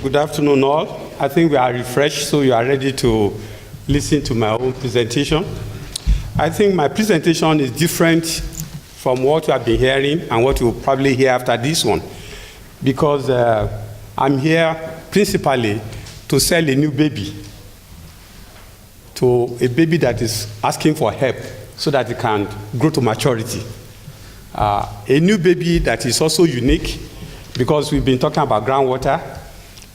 Good afternoon, all. I think we are refreshed, so you are ready to listen to my own presentation. I think my presentation is different from what you have been hearing and what you will probably hear after this one, because I'm here principally to sell a new baby, to a baby that is asking for help so that it can grow to maturity. A new baby that is also unique, because we've been talking about groundwater,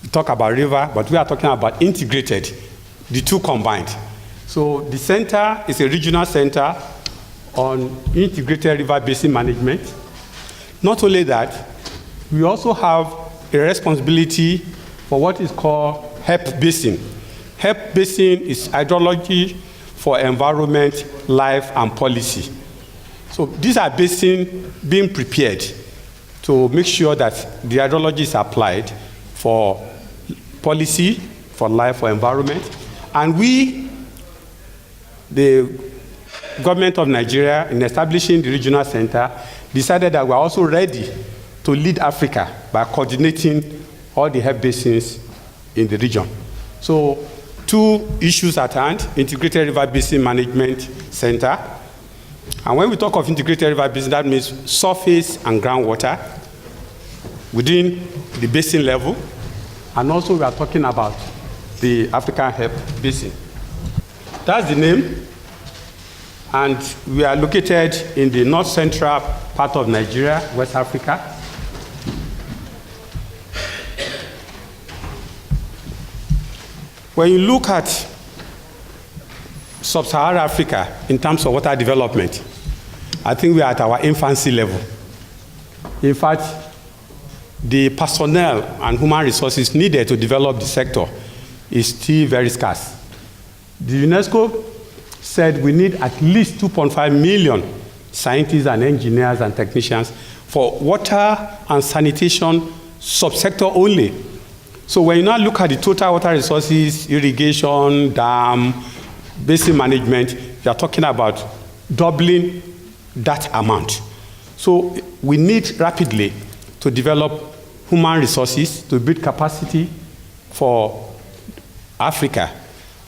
we talk about river, but we are talking about integrated, the two combined. So the center is a regional center on integrated river basin management. Not only that, we also have a responsibility for what is called HEP basin. HEP basin is hydrology for environment, life, and policy. So these are basins being prepared to make sure that the hydrology is applied for policy, for life, for environment. And we, the government of Nigeria, in establishing the regional center, decided that we are also ready to lead Africa by coordinating all the HEP basins in the region. So two issues at hand: Integrated River Basin Management Center. And when we talk of integrated river basin, that means surface and groundwater within the basin level. And also we are talking about the African HEP basin. That's the name. And we are located in the north central part of Nigeria, West Africa. When you look at sub-Saharan Africa in terms of water development, I think we are at our infancy level. In fact, the personnel and human resources needed to develop the sector is still very scarce. The UNESCO said we need at least 2.5 million scientists and engineers and technicians for water and sanitation subsector only. So when you now look at the total water resources, irrigation, dam, basin management, we are talking about doubling that amount. So we need rapidly to develop human resources to build capacity for Africa.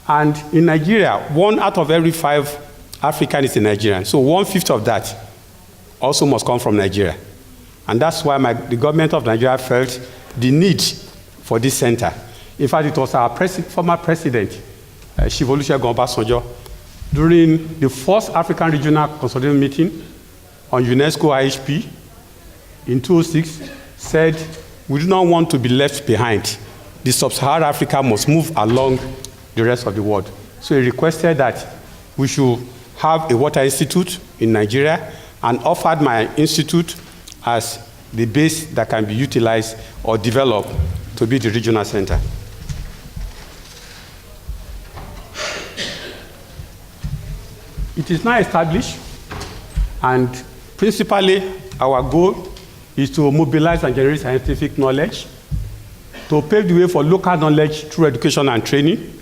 And in Nigeria, 1 out of every 5 Africans is a Nigerian. So 1/5 of that also must come from Nigeria. And that's why the government of Nigeria felt the need for this center. In fact, it was our former president, Olusanjo, during the first African Regional Consultative Meeting on UNESCO IHP in 2006, said, we do not want to be left behind. The sub-Saharan Africa must move along the rest of the world. So he requested that we should have a water institute in Nigeria, and offered my institute as the base that can be utilized or developed to be the regional center. It is now established, and principally our goal is to mobilize and generate scientific knowledge, to pave the way for local knowledge through education and training,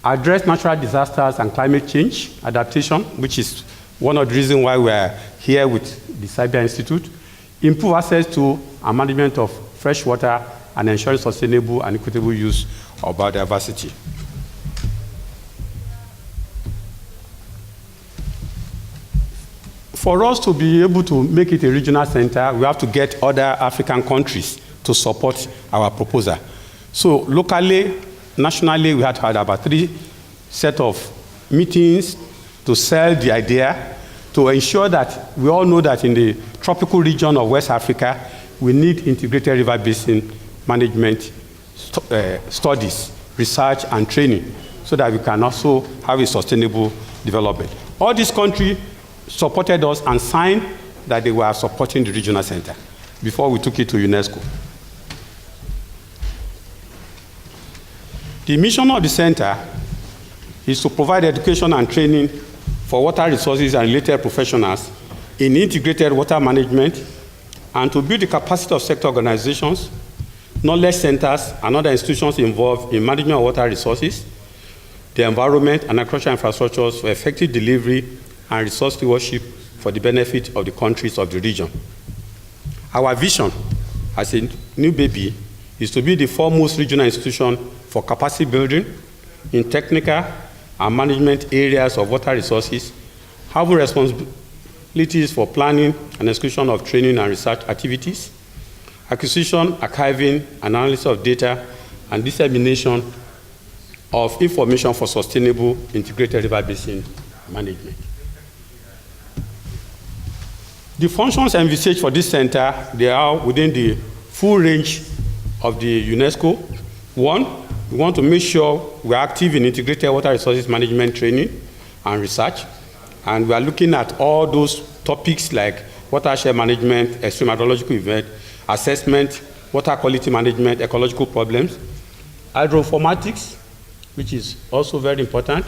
address natural disasters and climate change adaptation, which is one of the reasons why we are here with the Cyber Institute, improve access to and management of fresh water, and ensure sustainable and equitable use of biodiversity. For us to be able to make it a regional center, we have to get other African countries to support our proposal. So locally, nationally, we had about 3 sets of meetings to sell the idea, to ensure that we all know that in the tropical region of West Africa, we need integrated river basin management studies, research, and training, so that we can also have a sustainable development. All these countries supported us and signed that they were supporting the regional center before we took it to UNESCO. The mission of the center is to provide education and training for water resources and related professionals in integrated water management, and to build the capacity of sector organizations, knowledge centers, and other institutions involved in management of water resources, the environment, and agricultural infrastructures for effective delivery and resource stewardship for the benefit of the countries of the region. Our vision as a new baby is to be the foremost regional institution for capacity building in technical and management areas of water resources, having responsibilities for planning and execution of training and research activities, acquisition, archiving, analysis of data, and dissemination of information for sustainable integrated river basin management. The functions envisaged for this center, they are within the full range of the UNESCO. One, we want to make sure we are active in integrated water resources management training and research, and we are looking at all those topics like watershed management, extreme hydrological event, assessment, water quality management, ecological problems, hydroinformatics, which is also very important.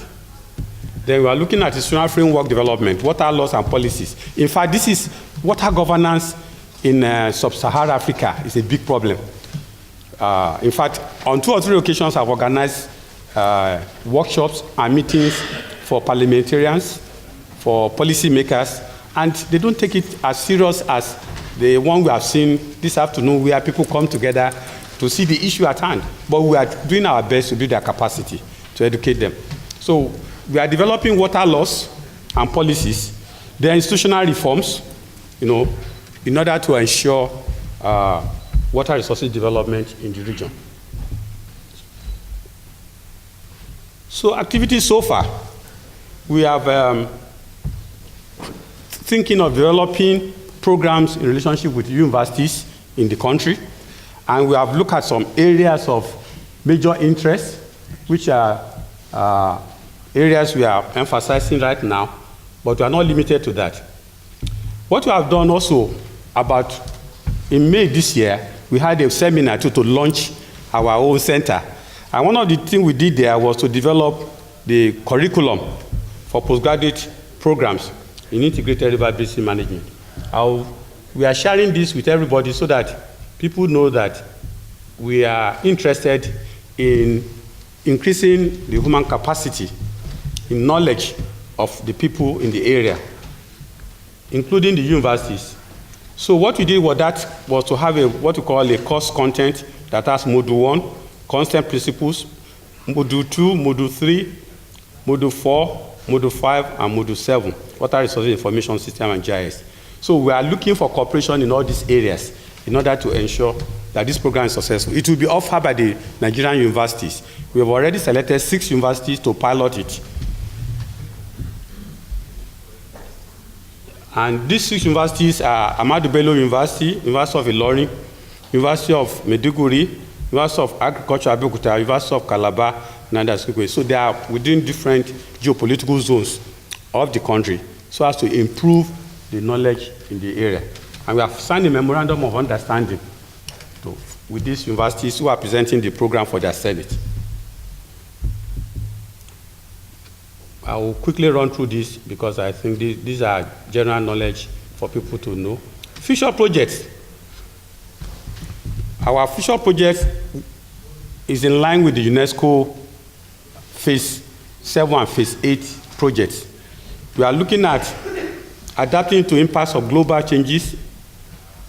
Then we are looking at institutional framework development, water laws and policies. In fact, this is water governance in sub-Saharan Africa is a big problem. In fact, on 2 or 3 occasions, I've organized workshops and meetings for parliamentarians, for policymakers, and they don't take it as serious as the one we have seen this afternoon, where people come together to see the issue at hand. But we are doing our best to build their capacity to educate them. So we are developing water laws and policies, the institutional reforms, in order to ensure water resources development in the region. So activities so far, we have thinking of developing programs in relationship with universities in the country, and we have looked at some areas of major interest, which are areas we are emphasizing right now, but we are not limited to that. What we have done also in May this year, we had a seminar to launch our own center. And one of the things we did there was to develop the curriculum for postgraduate programs in integrated river basin management. We are sharing this with everybody so that people know that we are interested in increasing the human capacity in knowledge of the people in the area, including the universities. So what we did was to have what we call a course content that has Module 1, constant principles, Module 2, Module 3, Module 4, Module 5, and Module 7, water resources information system and GIS. So we are looking for cooperation in all these areas in order to ensure that this program is successful. It will be offered by the Nigerian universities. We have already selected 6 universities to pilot it. And these 6 universities are Ahmadu Bello University, University of Ilorin, University of Maiduguri, University of Agriculture Abeokuta, University of Calabar, and others. So they are within different geopolitical zones of the country so as to improve the knowledge in the area. And we have signed a memorandum of understanding with these universities who are presenting the program for their Senate. I will quickly run through this because I think these are general knowledge for people to know. Future projects. Our future project is in line with the UNESCO Phase 7 and Phase 8 projects. We are looking at adapting to impacts of global changes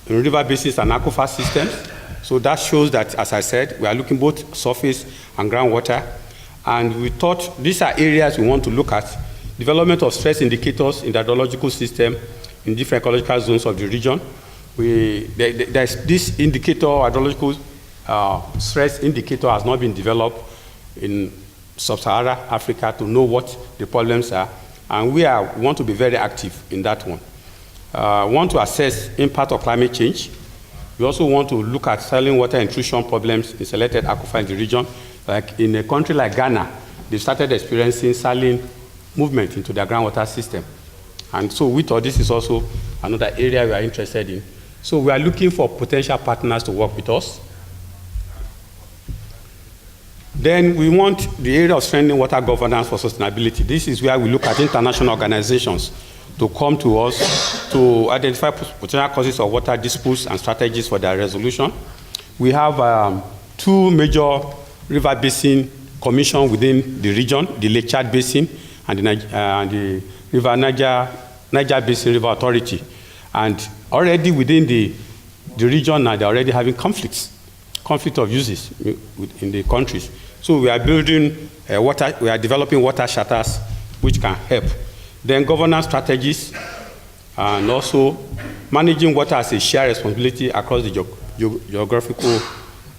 in river basins and aquifer systems. So that shows that, as I said, we are looking both surface and groundwater. And we thought these are areas we want to look at. Development of stress indicators in the hydrological system in different ecological zones of the region. There's this indicator, hydrological stress indicator has not been developed in sub-Saharan Africa to know what the problems are. And we want to be very active in that one. We want to assess impact of climate change. We also want to look at saline water intrusion problems in selected aquifers in the region. Like in a country like Ghana, they started experiencing saline movement into their groundwater system. And so we thought this is also another area we are interested in. So we are looking for potential partners to work with us. Then we want the area of strengthening water governance for sustainability. This is where we look at international organizations to come to us to identify potential causes of water disputes and strategies for their resolution. We have 2 major river basin commission within the region, the Lake Chad Basin and the River Niger Basin River Authority. And already within the region now, they're already having conflicts conflict of uses in the countries. So we are building we are developing water charters which can help. Then governance strategies, and also managing water as a shared responsibility across the geographical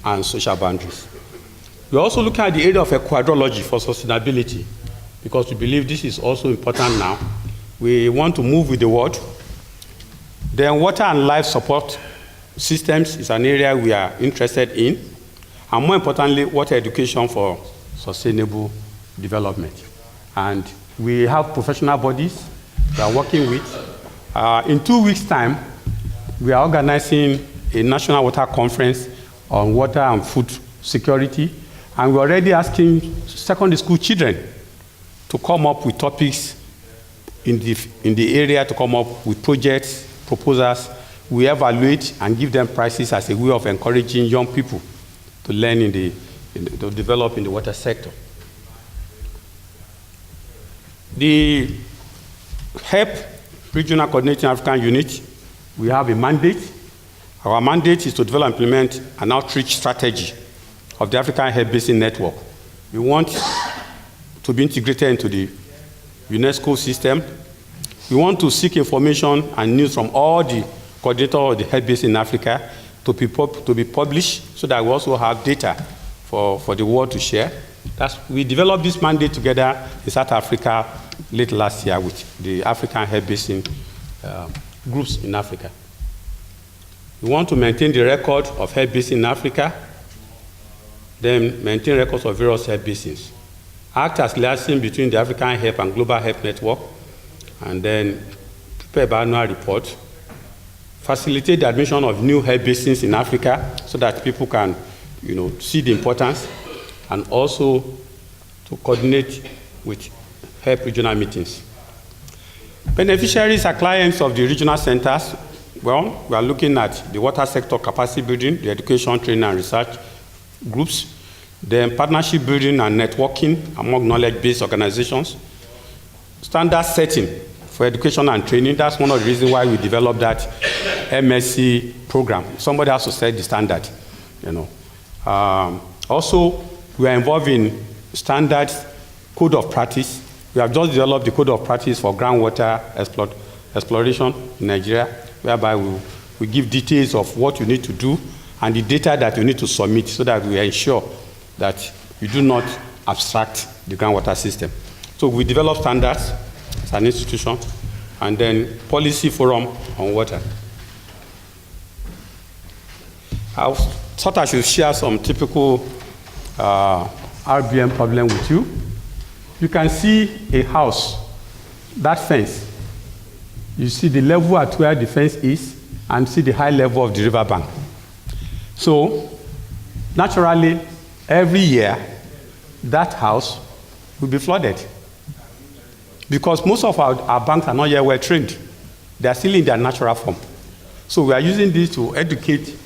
and social boundaries. We're also looking at the area of hydrology for sustainability, because we believe this is also important now. We want to move with the world. Then water and life support systems is an area we are interested in. And more importantly, water education for sustainable development. And we have professional bodies we are working with. In 2 weeks' time, we are organizing a national water conference on water and food security. And we're already asking secondary school children to come up with topics in the area, to come up with projects, proposals. We evaluate and give them prizes as a way of encouraging young people to learn to develop in the water sector. The HEP, Regional Coordinating African Unit, we have a mandate. Our mandate is to develop and implement an outreach strategy of the African HEP Basin Network. We want to be integrated into the UNESCO system. We want to seek information and news from all the coordinators of the HEP Basin in Africa to be published, so that we also have data for the world to share. We developed this mandate together in South Africa late last year with the African HEP Basin groups in Africa. We want to maintain the record of HEP Basin in Africa, then maintain records of various HEP basins, act as liaison between the African HEP and Global HEP Network, and then prepare biannual report, facilitate the admission of new HEP basins in Africa so that people can see the importance, and also to coordinate with HEP regional meetings. Beneficiaries are clients of the regional centers. Well, we are looking at the water sector capacity building, the education, training, and research groups, then partnership building and networking among knowledge-based organizations, standard setting for education and training. That's one of the reasons why we developed that MSc program. Somebody has to set the standard, Also, we are involved in standard code of practice. We have just developed the code of practice for groundwater exploration in Nigeria, whereby we give details of what you need to do and the data that you need to submit, so that we ensure that you do not abstract the groundwater system. So we develop standards as an institution, and then policy forum on water. I thought I should share some typical RBM problem with you. You can see a house, that fence. You see the level at where the fence is, and see the high level of the riverbank. So, naturally, every year, that house will be flooded. Because most of our banks are not yet well trained. They are still in their natural form. So we are using this to educate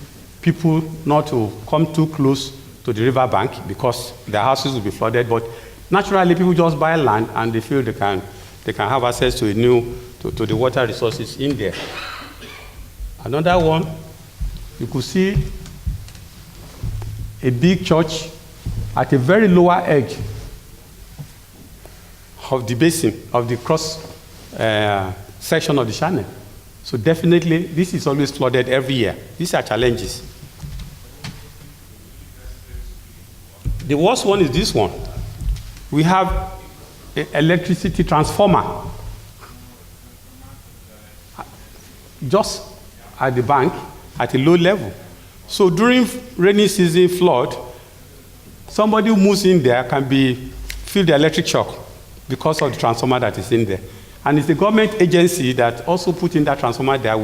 people not to come too close to the riverbank, because their houses will be flooded. But naturally, people just buy land and they feel they can have access to to the water resources in there. Another one, you could see a big church at a very lower edge of the basin, of the cross section of the channel. So definitely, this is always flooded every year. These are challenges. The worst one is this one. We have an electricity transformer just at the bank at a low level. So during rainy season flood, somebody who moves in there can feel the electric shock because of the transformer that is in there. And it's the government agency that also put in that transformer there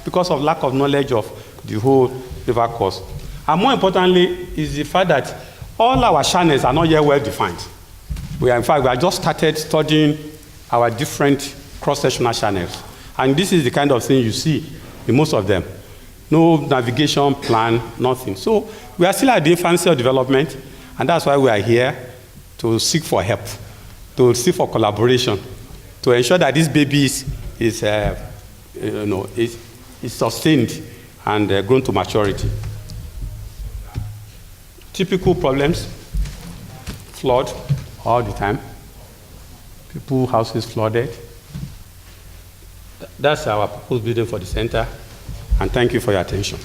because of lack of knowledge of the whole river course. And more importantly is the fact that all our channels are not yet well defined. In fact, we have just started studying our different cross-sectional channels. And this is the kind of thing you see in most of them. No navigation plan, nothing. So we are still at the infancy of development, and that's why we are here to seek for help, to seek for collaboration, to ensure that this baby is sustained and grown to maturity. Typical problems, flood all the time. People, houses flooded. That's our proposed building for the center, and thank you for your attention.